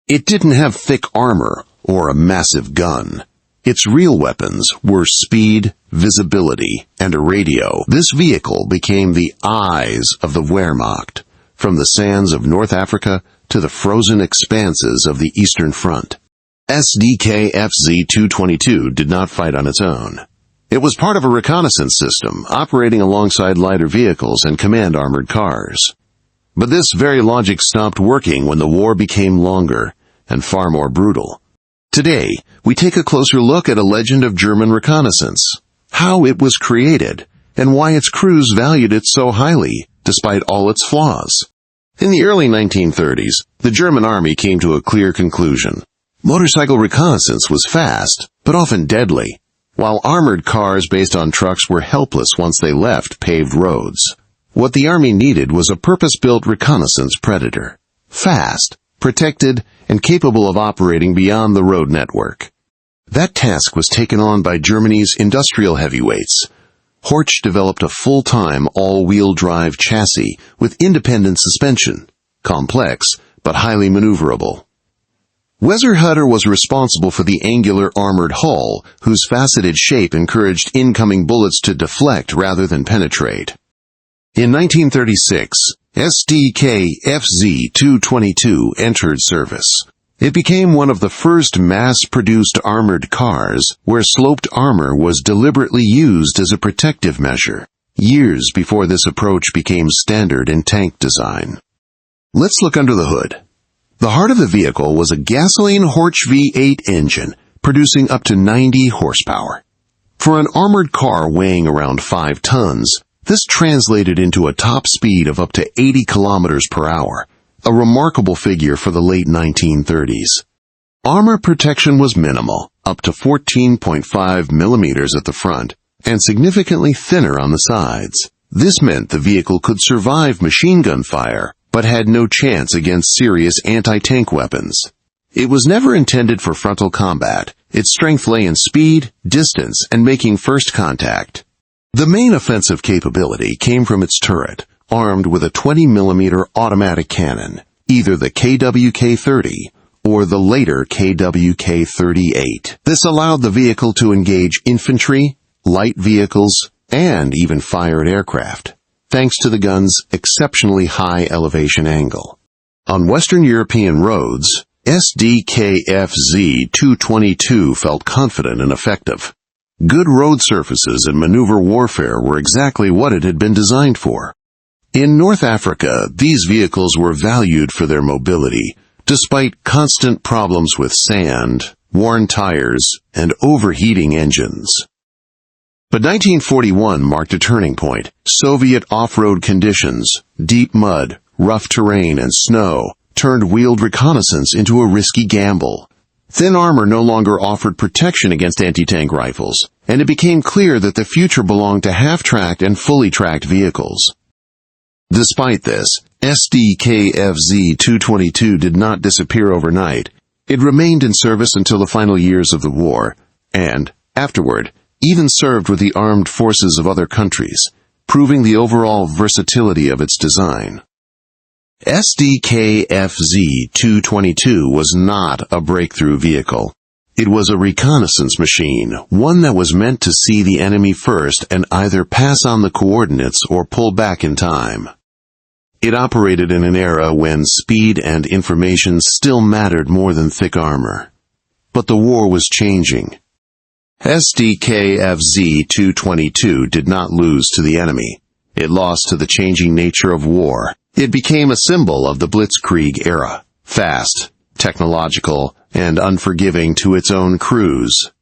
It didn't have thick armor or a massive gun. Its real weapons were speed, visibility, and a radio. This vehicle became the eyes of the Wehrmacht, from the sands of North Africa to the frozen expanses of the Eastern Front. Sd.Kfz.222 did not fight on its own. It was part of a reconnaissance system operating alongside lighter vehicles and command armored cars. But this very logic stopped working when the war became longer and far more brutal. Today, we take a closer look at a legend of German reconnaissance, how it was created, and why its crews valued it so highly, despite all its flaws. In the early 1930s, the German army came to a clear conclusion. Motorcycle reconnaissance was fast, but often deadly, while armored cars based on trucks were helpless once they left paved roads. What the army needed was a purpose-built reconnaissance predator. Fast, protected, and capable of operating beyond the road network. That task was taken on by Germany's industrial heavyweights. Horch developed a full-time all-wheel drive chassis with independent suspension, complex but highly maneuverable. Wezerhutter was responsible for the angular armored hull, whose faceted shape encouraged incoming bullets to deflect rather than penetrate. In 1936, Sd.Kfz.222 entered service. It became one of the first mass-produced armored cars where sloped armor was deliberately used as a protective measure, years before this approach became standard in tank design. Let's look under the hood. The heart of the vehicle was a gasoline Horch V8 engine, producing up to 90 horsepower. For an armored car weighing around 5 tons, this translated into a top speed of up to 80 kilometers per hour, a remarkable figure for the late 1930s. Armor protection was minimal, up to 14.5 millimeters at the front, and significantly thinner on the sides. This meant the vehicle could survive machine gun fire, but had no chance against serious anti-tank weapons. It was never intended for frontal combat. Its strength lay in speed, distance, and making first contact. The main offensive capability came from its turret, armed with a 20mm automatic cannon, either the Kwk-30 or the later Kwk-38. This allowed the vehicle to engage infantry, light vehicles, and even fire at aircraft, thanks to the gun's exceptionally high elevation angle. On Western European roads, Sd.Kfz.222 felt confident and effective. Good road surfaces and maneuver warfare were exactly what it had been designed for. In North Africa, these vehicles were valued for their mobility, despite constant problems with sand, worn tires, and overheating engines. But 1941 marked a turning point. Soviet off-road conditions, deep mud, rough terrain, and snow turned wheeled reconnaissance into a risky gamble. Thin armor no longer offered protection against anti-tank rifles, and it became clear that the future belonged to half-tracked and fully tracked vehicles. Despite this, Sd.Kfz.222 did not disappear overnight. It remained in service until the final years of the war, and, afterward, even served with the armed forces of other countries, proving the overall versatility of its design. Sd.Kfz.222 was not a breakthrough vehicle. It was a reconnaissance machine, one that was meant to see the enemy first and either pass on the coordinates or pull back in time. It operated in an era when speed and information still mattered more than thick armor. But the war was changing. Sd.Kfz.222 did not lose to the enemy. It lost to the changing nature of war. It became a symbol of the Blitzkrieg era, fast, technological, and unforgiving to its own crews.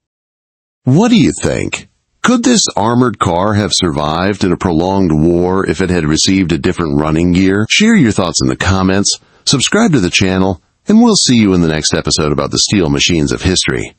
What do you think? Could this armored car have survived in a prolonged war if it had received a different running gear? Share your thoughts in the comments, subscribe to the channel, and we'll see you in the next episode about the steel machines of history.